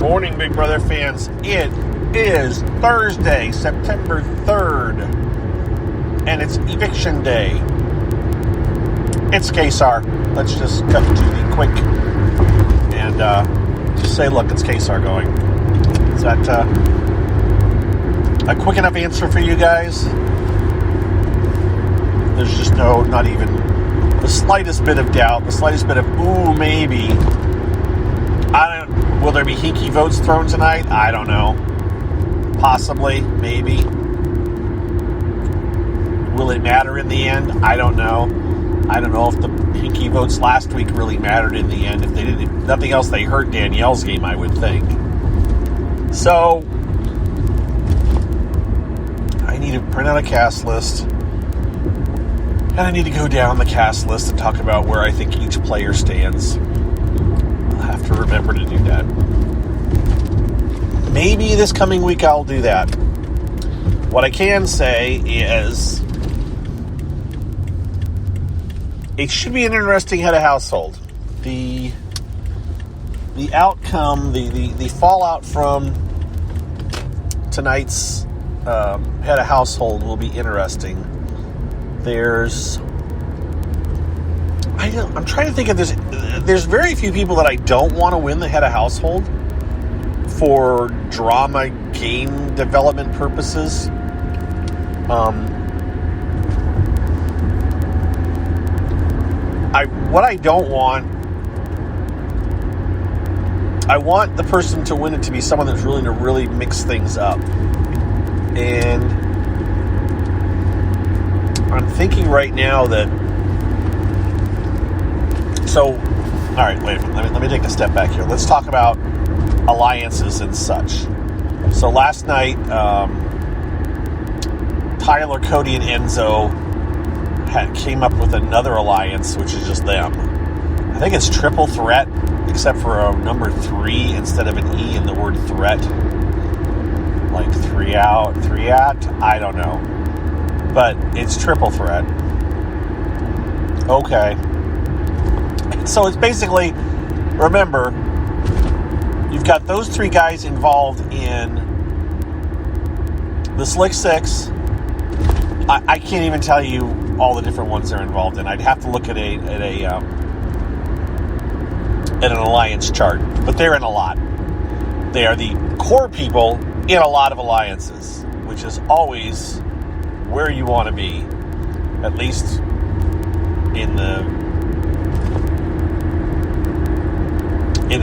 morning, Big Brother fans. It is Thursday, September 3rd, and it's eviction day. It's Kaysar. Let's just cut to the quick and just say, look, it's Kaysar going. Is that a quick enough answer for you guys? There's just not even the slightest bit of doubt, the slightest bit of, ooh, maybe. Will there be hinky votes thrown tonight? I don't know. Possibly, maybe. Will it matter in the end? I don't know. I don't know if the hinky votes last week really mattered in the end. If nothing else, they hurt Danielle's game, I would think. So, I need to print out a cast list. And I need to go down the cast list and talk about where I think each player stands. I'll have to remember to do that. Maybe this coming week I'll do that. What I can say is it should be an interesting head of household. The outcome, the fallout from tonight's head of household will be interesting. I'm trying to think if there's very few people that I don't want to win the head of household for drama game development purposes. What I don't want, I want the person to win it to be someone that's willing to really mix things up. And I'm thinking right now that, all right, wait a minute. Let me take a step back here. Let's talk about alliances and such. So last night, Tyler, Cody, and Enzo came up with another alliance, which is just them. I think it's triple threat, except for a number 3 instead of an E in the word threat. Like 3 out, 3 at? I don't know. But it's triple threat. Okay. So it's basically, remember, you've got those 3 guys involved in the Slick Six. I can't even tell you all the different ones they're involved in. I'd have to look at an alliance chart, but they're in a lot. They are the core people in a lot of alliances, which is always where you want to be, at least in the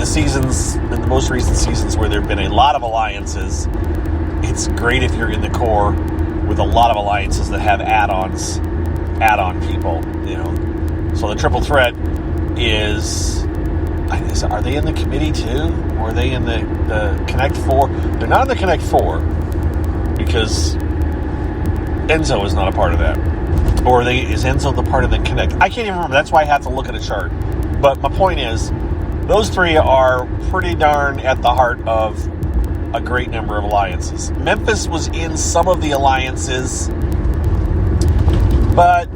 seasons, in the most recent seasons where there have been a lot of alliances. It's great if you're in the core with a lot of alliances that have add-on people, So the triple threat are they in the committee too? Or are they in the Connect 4? They're not in the Connect 4 because Enzo is not a part of that. Or is Enzo the part of the Connect? I can't even remember. That's why I have to look at a chart. But my point is, those 3 are pretty darn at the heart of a great number of alliances. Memphis was in some of the alliances, but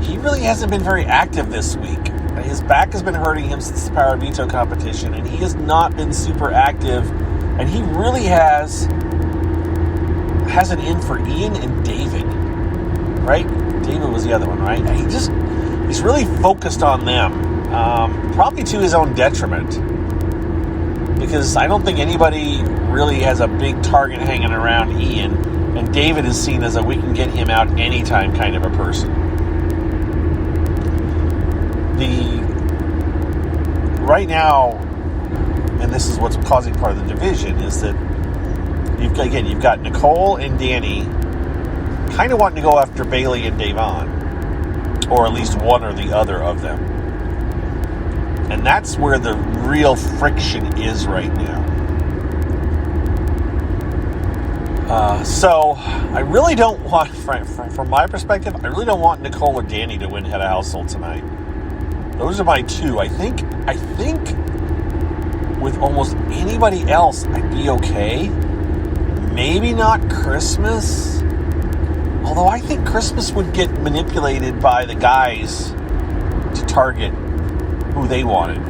he really hasn't been very active this week. His back has been hurting him since the Power Veto competition, and he has not been super active, and he really has an in for Ian and David, right? David was the other one, right? He's really focused on them, probably to his own detriment, because I don't think anybody really has a big target hanging around Ian, and David is seen as a we can get him out anytime kind of a person. Right now, and this is what's causing part of the division, is that you've got Nicole and Danny kind of wanting to go after Bailey and Davon, or at least one or the other of them. And that's where the real friction is right now. So I really don't want, from my perspective, I really don't want Nicole or Danny to win head of household tonight. Those are my 2. I think with almost anybody else, I'd be okay. Maybe not Christmas. Although I think Christmas would get manipulated by the guys to target who they wanted.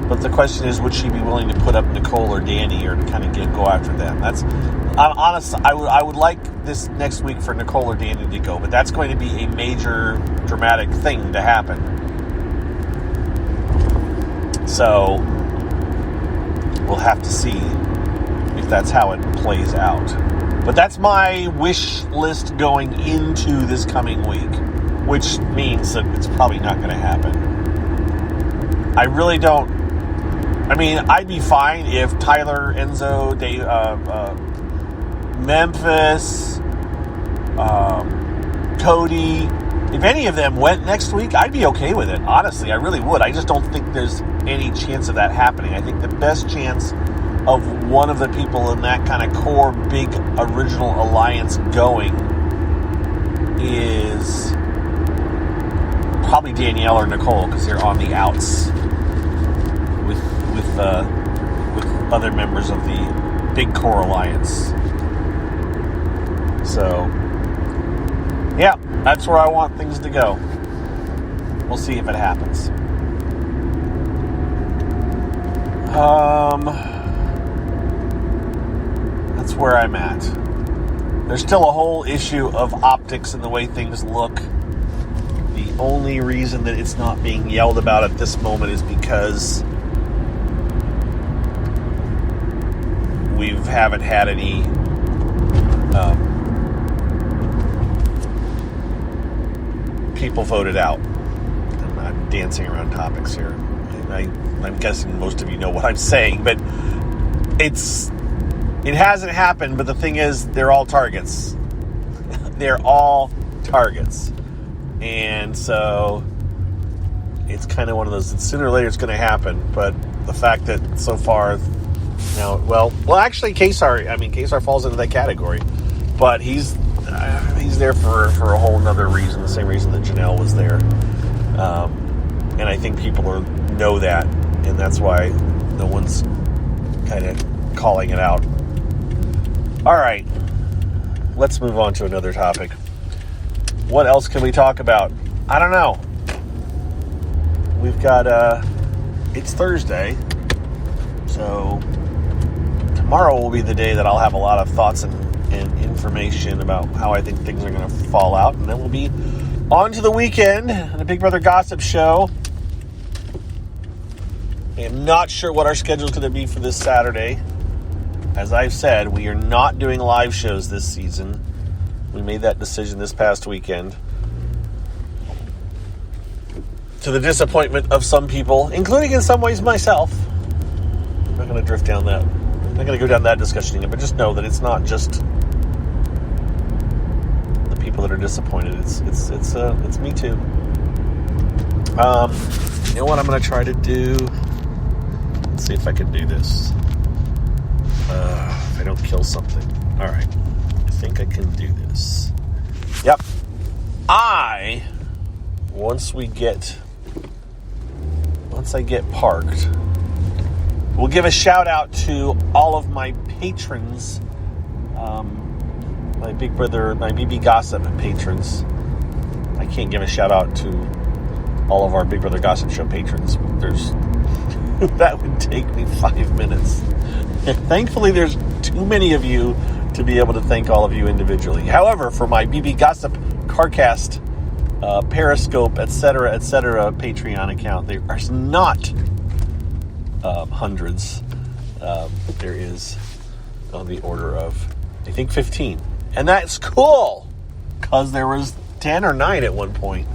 But the question is, would she be willing to put up Nicole or Danny, or to kind of go after them? I'm honest. I would like this next week for Nicole or Danny to go, but that's going to be a major dramatic thing to happen. So we'll have to see if that's how it plays out. But that's my wish list going into this coming week, which means that it's probably not going to happen. I really don't. I mean, I'd be fine if Tyler, Enzo, Dave, Memphis, Cody, if any of them went next week, I'd be okay with it. Honestly, I really would. I just don't think there's any chance of that happening. I think the best chance of one of the people in that kind of core big original alliance going is probably Danielle or Nicole, because they're on the outs with other members of the big core alliance. So, yeah, that's where I want things to go. We'll see if it happens. That's where I'm at. There's still a whole issue of optics and the way things look. The only reason that it's not being yelled about at this moment is because we haven't had any people voted out. I'm not dancing around topics here. I'm guessing most of you know what I'm saying, but it hasn't happened. But the thing is, they're all targets. They're all targets. And so it's kind of one of those, sooner or later it's going to happen. But the fact that so far, well, actually Kaysar falls into that category. But he's there for a whole nother reason, the same reason that Janelle was there. And I think people know that, and that's why no one's kind of calling it out. All right, let's move on to another topic. What else can we talk about? I don't know. We've got, it's Thursday, so tomorrow will be the day that I'll have a lot of thoughts and information about how I think things are going to fall out, and then we'll be on to the weekend and a Big Brother Gossip show. I am not sure what our schedule is going to be for this Saturday. As I've said, we are not doing live shows this season. We made that decision this past weekend, to the disappointment of some people, including in some ways myself. I'm not going to drift down that. I'm not going to go down that discussion again, but just know that it's not just the people that are disappointed. It's me too. You know what I'm going to try to do? Let's see if I can do this. If I don't kill something. All right. I think I can do this. Yep. Once I get parked, we'll give a shout out to all of my patrons, my Big Brother, my BB Gossip patrons. I can't give a shout out to all of our Big Brother Gossip Show patrons. That would take me 5 minutes. Thankfully, there's too many of you to be able to thank all of you individually. However, for my BB Gossip Carcast, Periscope, etc., Patreon account, there are not hundreds. There is on the order of, I think, 15. And that's cool, because there was 10 or 9 at one point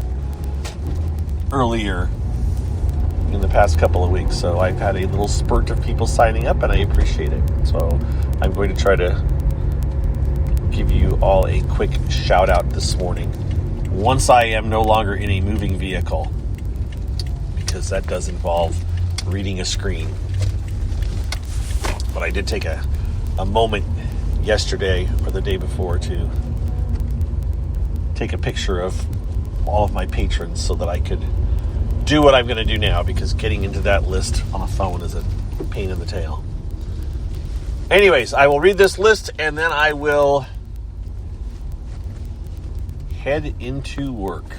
earlier in the past couple of weeks. So I've had a little spurt of people signing up, and I appreciate it. So I'm going to try to give you all a quick shout out this morning, once I am no longer in a moving vehicle, because that does involve reading a screen. But I did take a moment yesterday or the day before to take a picture of all of my patrons so that I could do what I'm going to do now, because getting into that list on a phone is a pain in the tail. Anyways, I will read this list and then I will head into work,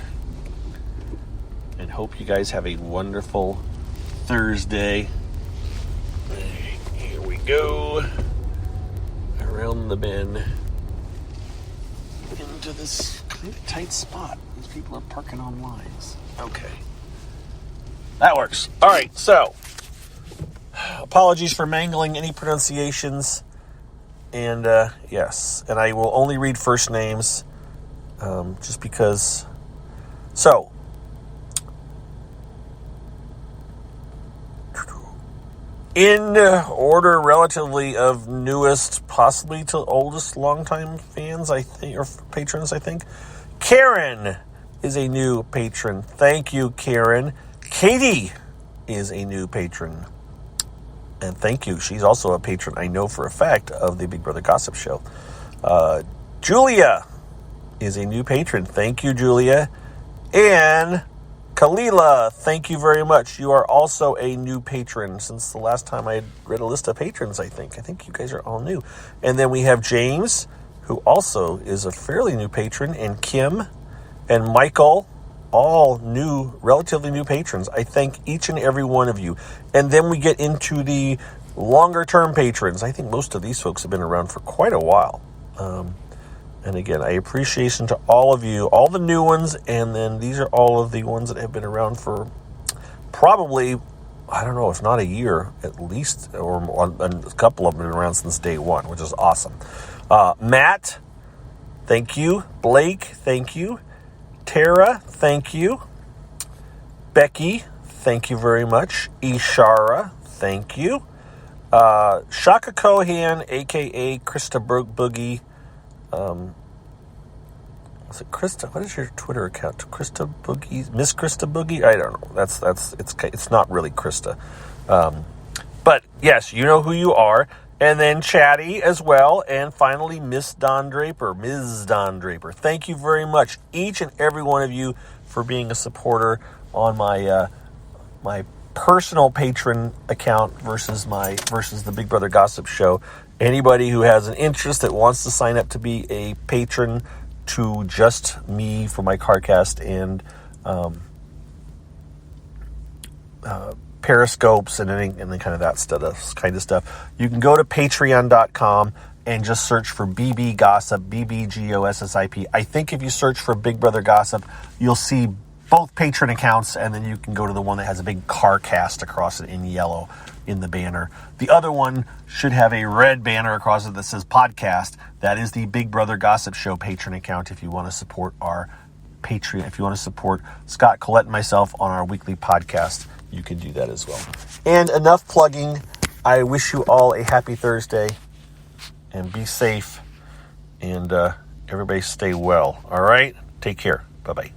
and hope you guys have a wonderful Thursday. go around the bend into this kind of tight spot. These people are parking on lines. Okay. That works. All right, so apologies for mangling any pronunciations. And yes, and I will only read first names just because. So, in order relatively of newest, possibly to oldest, longtime fans, I think, or patrons, I think, Karen is a new patron. Thank you, Karen. Katie is a new patron. And thank you. She's also a patron, I know for a fact, of the Big Brother Gossip Show. Julia is a new patron. Thank you, Julia. And Kalila, thank you very much. You are also a new patron since the last time I had read a list of patrons, I think. I think you guys are all new. And then we have James, who also is a fairly new patron, and Kim and Michael, all new, relatively new patrons. I thank each and every one of you. And then we get into the longer-term patrons. I think most of these folks have been around for quite a while. And again, I appreciation to all of you, all the new ones, and then these are all of the ones that have been around for probably, I don't know, if not a year, at least, or a couple of them have been around since day one, which is awesome. Matt, thank you. Blake, thank you. Tara, thank you. Becky, thank you very much. Ishara, thank you. Shaka Kohan, a.k.a. Krista Boogie. Is it Krista? What is your Twitter account? Krista Boogie? Miss Krista Boogie? I don't know. It's not really Krista. But yes, you know who you are. And then Chatty as well. And finally, Ms. Don Draper. Thank you very much, each and every one of you, for being a supporter on my my personal patron account versus the Big Brother Gossip Show. Anybody who has an interest that wants to sign up to be a patron to just me for my CarCast and Periscopes and any kind of that stuff, you can go to patreon.com and just search for BB Gossip, BBGOSSIP. I think if you search for Big Brother Gossip, you'll see both patron accounts, and then you can go to the one that has a big CarCast across it in yellow in the banner. The other one should have a red banner across it that says podcast. That is the Big Brother Gossip Show patron account if you want to support our Patreon. If you want to support Scott, Collette, and myself on our weekly podcast, you can do that as well. And enough plugging. I wish you all a happy Thursday, and be safe, and everybody stay well. All right? Take care. Bye-bye.